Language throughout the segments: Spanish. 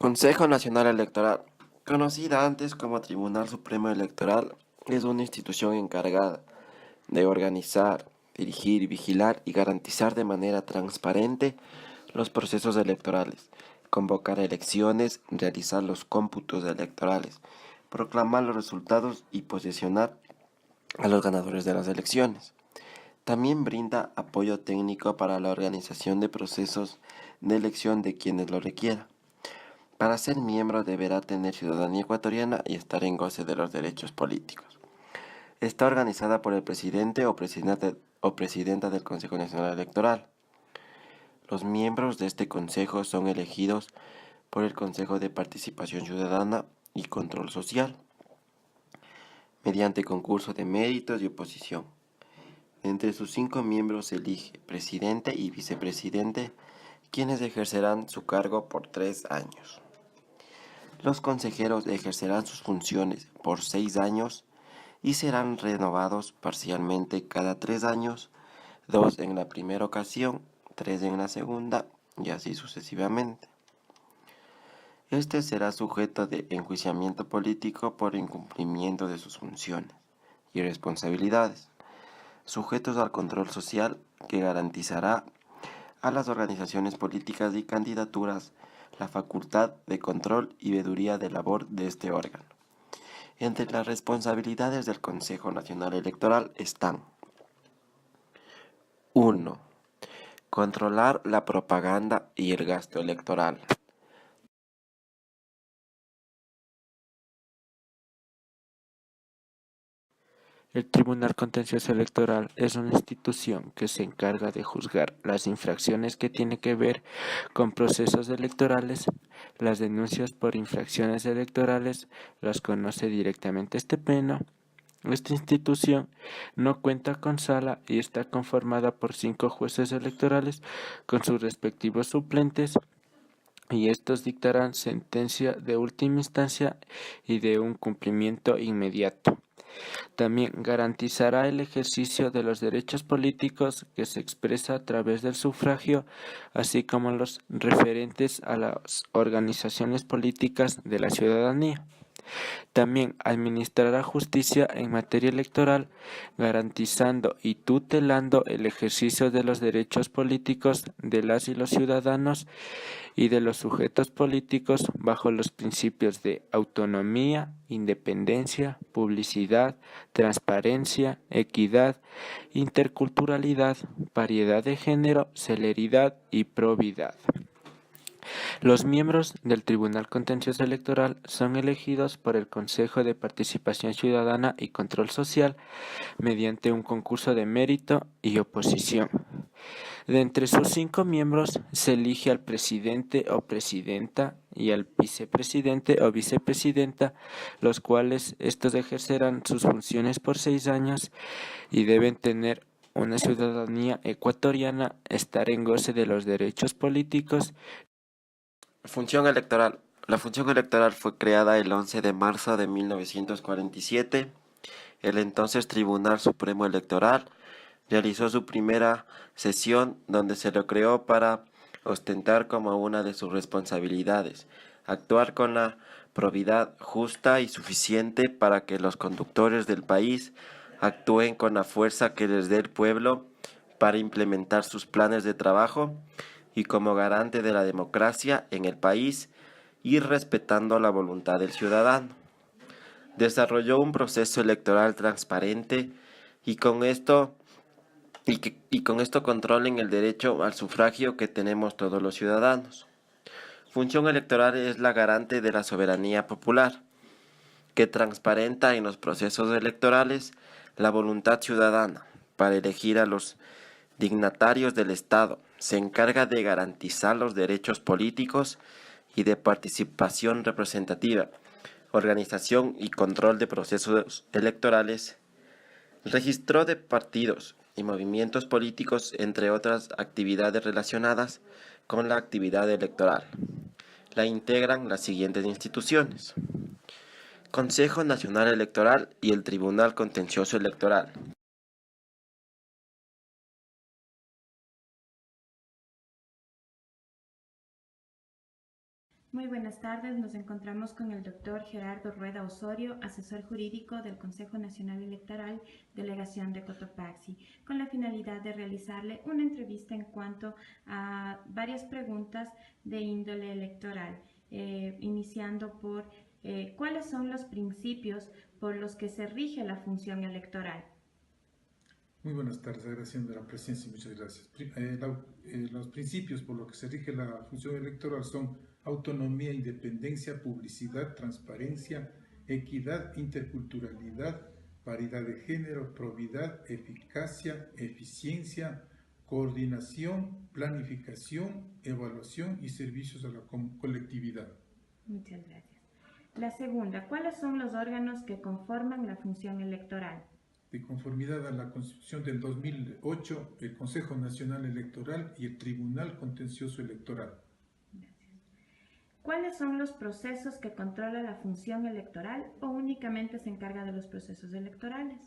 Consejo Nacional Electoral, conocida antes como Tribunal Supremo Electoral, es una institución encargada de organizar, dirigir, vigilar y garantizar de manera transparente los procesos electorales, convocar elecciones, realizar los cómputos electorales, proclamar los resultados y posesionar a los ganadores de las elecciones. También brinda apoyo técnico para la organización de procesos de elección de quienes lo requieran. Para ser miembro deberá tener ciudadanía ecuatoriana y estar en goce de los derechos políticos. Está organizada por el presidente o presidenta del Consejo Nacional Electoral. Los miembros de este consejo son elegidos por el Consejo de Participación Ciudadana y Control Social, mediante concurso de méritos y oposición. Entre sus 5 miembros se elige presidente y vicepresidente, quienes ejercerán su cargo por 3 años. Los consejeros ejercerán sus funciones por 6 años y serán renovados parcialmente cada 3 años, 2 en la primera ocasión, 3 en la segunda y así sucesivamente. Este será sujeto de enjuiciamiento político por incumplimiento de sus funciones y responsabilidades, sujetos al control social que garantizará a las organizaciones políticas y candidaturas la facultad de control y veeduría de labor de este órgano. Entre las responsabilidades del Consejo Nacional Electoral están: 1. Controlar la propaganda y el gasto electoral. El Tribunal Contencioso Electoral es una institución que se encarga de juzgar las infracciones que tienen que ver con procesos electorales. Las denuncias por infracciones electorales las conoce directamente este pleno. Esta institución no cuenta con sala y está conformada por 5 jueces electorales con sus respectivos suplentes, y estos dictarán sentencia de última instancia y de un cumplimiento inmediato. También garantizará el ejercicio de los derechos políticos que se expresa a través del sufragio, así como los referentes a las organizaciones políticas de la ciudadanía. También administrará justicia en materia electoral, garantizando y tutelando el ejercicio de los derechos políticos de las y los ciudadanos y de los sujetos políticos bajo los principios de autonomía, independencia, publicidad, transparencia, equidad, interculturalidad, paridad de género, celeridad y probidad. Los miembros del Tribunal Contencioso Electoral son elegidos por el Consejo de Participación Ciudadana y Control Social mediante un concurso de mérito y oposición. De entre sus 5 miembros se elige al presidente o presidenta y al vicepresidente o vicepresidenta, los cuales estos ejercerán sus funciones por 6 años y deben tener una ciudadanía ecuatoriana, estar en goce de los derechos políticos. Función electoral. La función electoral fue creada el 11 de marzo de 1947. El entonces Tribunal Supremo Electoral realizó su primera sesión, donde se lo creó para ostentar como una de sus responsabilidades actuar con la probidad justa y suficiente para que los conductores del país actúen con la fuerza que les dé el pueblo para implementar sus planes de trabajo y como garante de la democracia en el país y respetando la voluntad del ciudadano. Desarrolló un proceso electoral transparente y con esto controlen el derecho al sufragio que tenemos todos los ciudadanos. Función electoral es la garante de la soberanía popular, que transparenta en los procesos electorales la voluntad ciudadana para elegir a los dignatarios del Estado. Se encarga de garantizar los derechos políticos y de participación representativa, organización y control de procesos electorales, registro de partidos y movimientos políticos, entre otras actividades relacionadas con la actividad electoral. La integran las siguientes instituciones: Consejo Nacional Electoral y el Tribunal Contencioso Electoral. Muy buenas tardes, nos encontramos con el doctor Gerardo Rueda Osorio, asesor jurídico del Consejo Nacional Electoral, delegación de Cotopaxi, con la finalidad de realizarle una entrevista en cuanto a varias preguntas de índole electoral, iniciando por ¿cuáles son los principios por los que se rige la función electoral? Muy buenas tardes, agradeciendo la presencia y muchas gracias. Los principios por los que se rige la función electoral son autonomía, independencia, publicidad, transparencia, equidad, interculturalidad, paridad de género, probidad, eficacia, eficiencia, coordinación, planificación, evaluación y servicios a la colectividad. Muchas gracias. La segunda, ¿cuáles son los órganos que conforman la función electoral? De conformidad a la Constitución del 2008, el Consejo Nacional Electoral y el Tribunal Contencioso Electoral. Gracias. ¿Cuáles son los procesos que controla la función electoral o únicamente se encarga de los procesos electorales?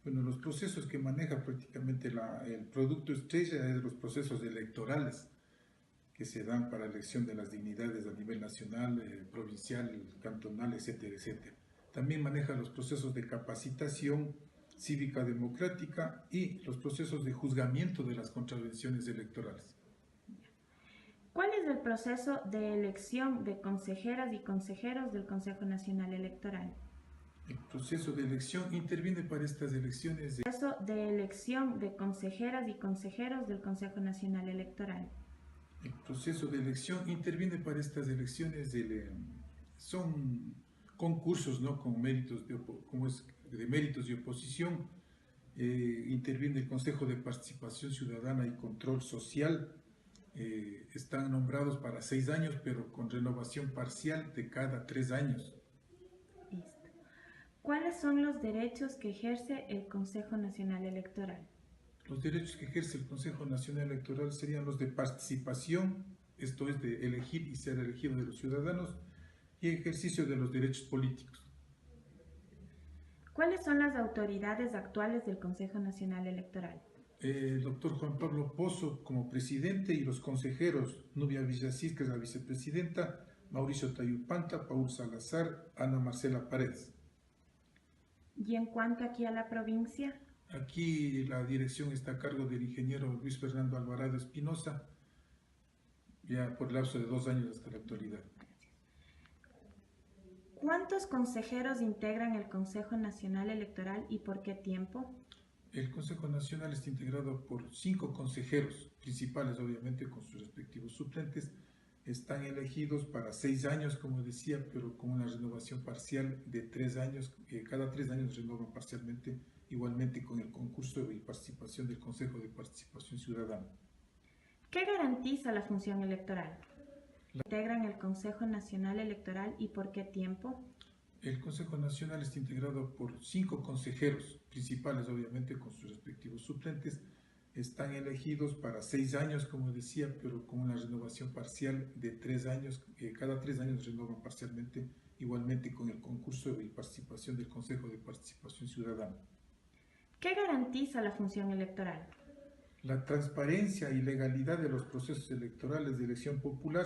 Bueno, los procesos que maneja prácticamente el producto estrella es los procesos electorales que se dan para elección de las dignidades a nivel nacional, provincial, cantonal, etcétera, etcétera. También maneja los procesos de capacitación cívica democrática y los procesos de juzgamiento de las contravenciones electorales. ¿Cuál es el proceso de elección de consejeras y consejeros del Consejo Nacional Electoral? El proceso de elección interviene para estas elecciones. El proceso de elección de consejeras y consejeros del Consejo Nacional Electoral. El proceso de elección interviene para estas elecciones. Son concursos, ¿no? Con méritos de méritos y oposición. Interviene el Consejo de Participación Ciudadana y Control Social. Están nombrados para 6 años, pero con renovación parcial de cada 3 años. Listo. ¿Cuáles son los derechos que ejerce el Consejo Nacional Electoral? Los derechos que ejerce el Consejo Nacional Electoral serían los de participación, esto es de elegir y ser elegido de los ciudadanos, y ejercicio de los derechos políticos. ¿Cuáles son las autoridades actuales del Consejo Nacional Electoral? El doctor Juan Pablo Pozo como presidente y los consejeros Nubia Villasís, que es la vicepresidenta, Mauricio Tayupanta, Paul Salazar, Ana Marcela Paredes. Y en cuanto aquí a la provincia, aquí la dirección está a cargo del ingeniero Luis Fernando Alvarado Espinosa, ya por lapso de 2 años hasta la actualidad. ¿cuántos consejeros integran el Consejo Nacional Electoral y por qué tiempo? El Consejo Nacional está integrado por 5 consejeros principales, obviamente con sus respectivos suplentes. Están elegidos para 6 años, como decía, pero con una renovación parcial de 3 años. Cada 3 años renovan parcialmente, igualmente con el concurso y participación del Consejo de Participación Ciudadana. ¿Qué garantiza la función electoral? ¿Integran el Consejo Nacional Electoral y por qué tiempo? El Consejo Nacional está integrado por 5 consejeros principales, obviamente con sus respectivos suplentes. Están elegidos para 6 años, como decía, pero con una renovación parcial de 3 años. Cada 3 años renovan parcialmente, igualmente con el concurso y participación del Consejo de Participación Ciudadana. ¿Qué garantiza la función electoral? La transparencia y legalidad de los procesos electorales de elección popular,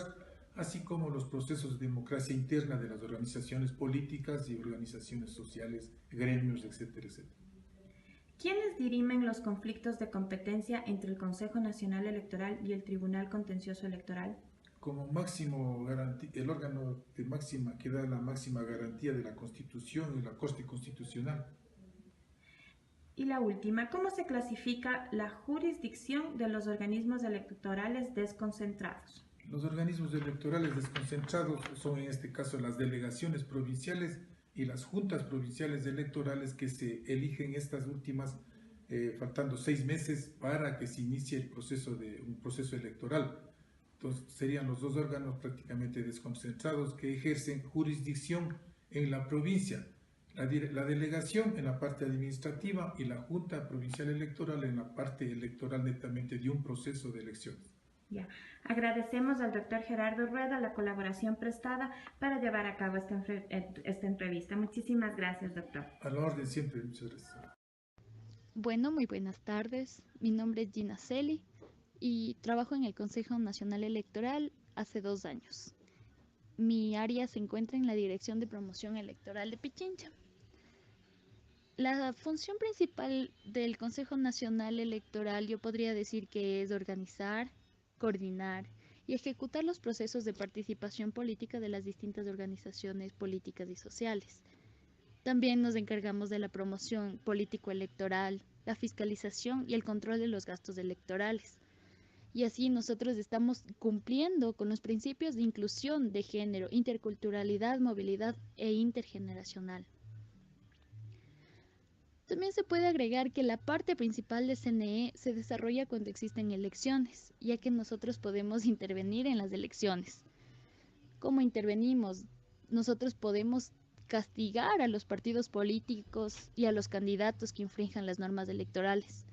así como los procesos de democracia interna de las organizaciones políticas y organizaciones sociales, gremios, etcétera, etcétera. ¿Quiénes dirimen los conflictos de competencia entre el Consejo Nacional Electoral y el Tribunal Contencioso Electoral? Como máximo el órgano de máxima que da la máxima garantía de la Constitución y la Corte Constitucional. Y la última, ¿cómo se clasifica la jurisdicción de los organismos electorales desconcentrados? Los organismos electorales desconcentrados son en este caso las delegaciones provinciales y las juntas provinciales electorales que se eligen estas últimas faltando 6 meses para que se inicie un proceso electoral. Entonces serían los 2 órganos prácticamente desconcentrados que ejercen jurisdicción en la provincia. La delegación en la parte administrativa y la Junta Provincial Electoral en la parte electoral netamente de un proceso de elecciones. Ya. Agradecemos al doctor Gerardo Rueda la colaboración prestada para llevar a cabo esta entrevista. Muchísimas gracias, doctor. A la orden siempre, muchas gracias. Bueno, muy buenas tardes. Mi nombre es Gina Celi y trabajo en el Consejo Nacional Electoral hace 2 años. mi área se encuentra en la Dirección de Promoción Electoral de Pichincha. La función principal del Consejo Nacional Electoral yo podría decir que es organizar, coordinar y ejecutar los procesos de participación política de las distintas organizaciones políticas y sociales. También nos encargamos de la promoción político-electoral, la fiscalización y el control de los gastos electorales. Y así nosotros estamos cumpliendo con los principios de inclusión de género, interculturalidad, movilidad e intergeneracional. También se puede agregar que la parte principal de CNE se desarrolla cuando existen elecciones, ya que nosotros podemos intervenir en las elecciones. ¿Cómo intervenimos? Nosotros podemos castigar a los partidos políticos y a los candidatos que infrinjan las normas electorales.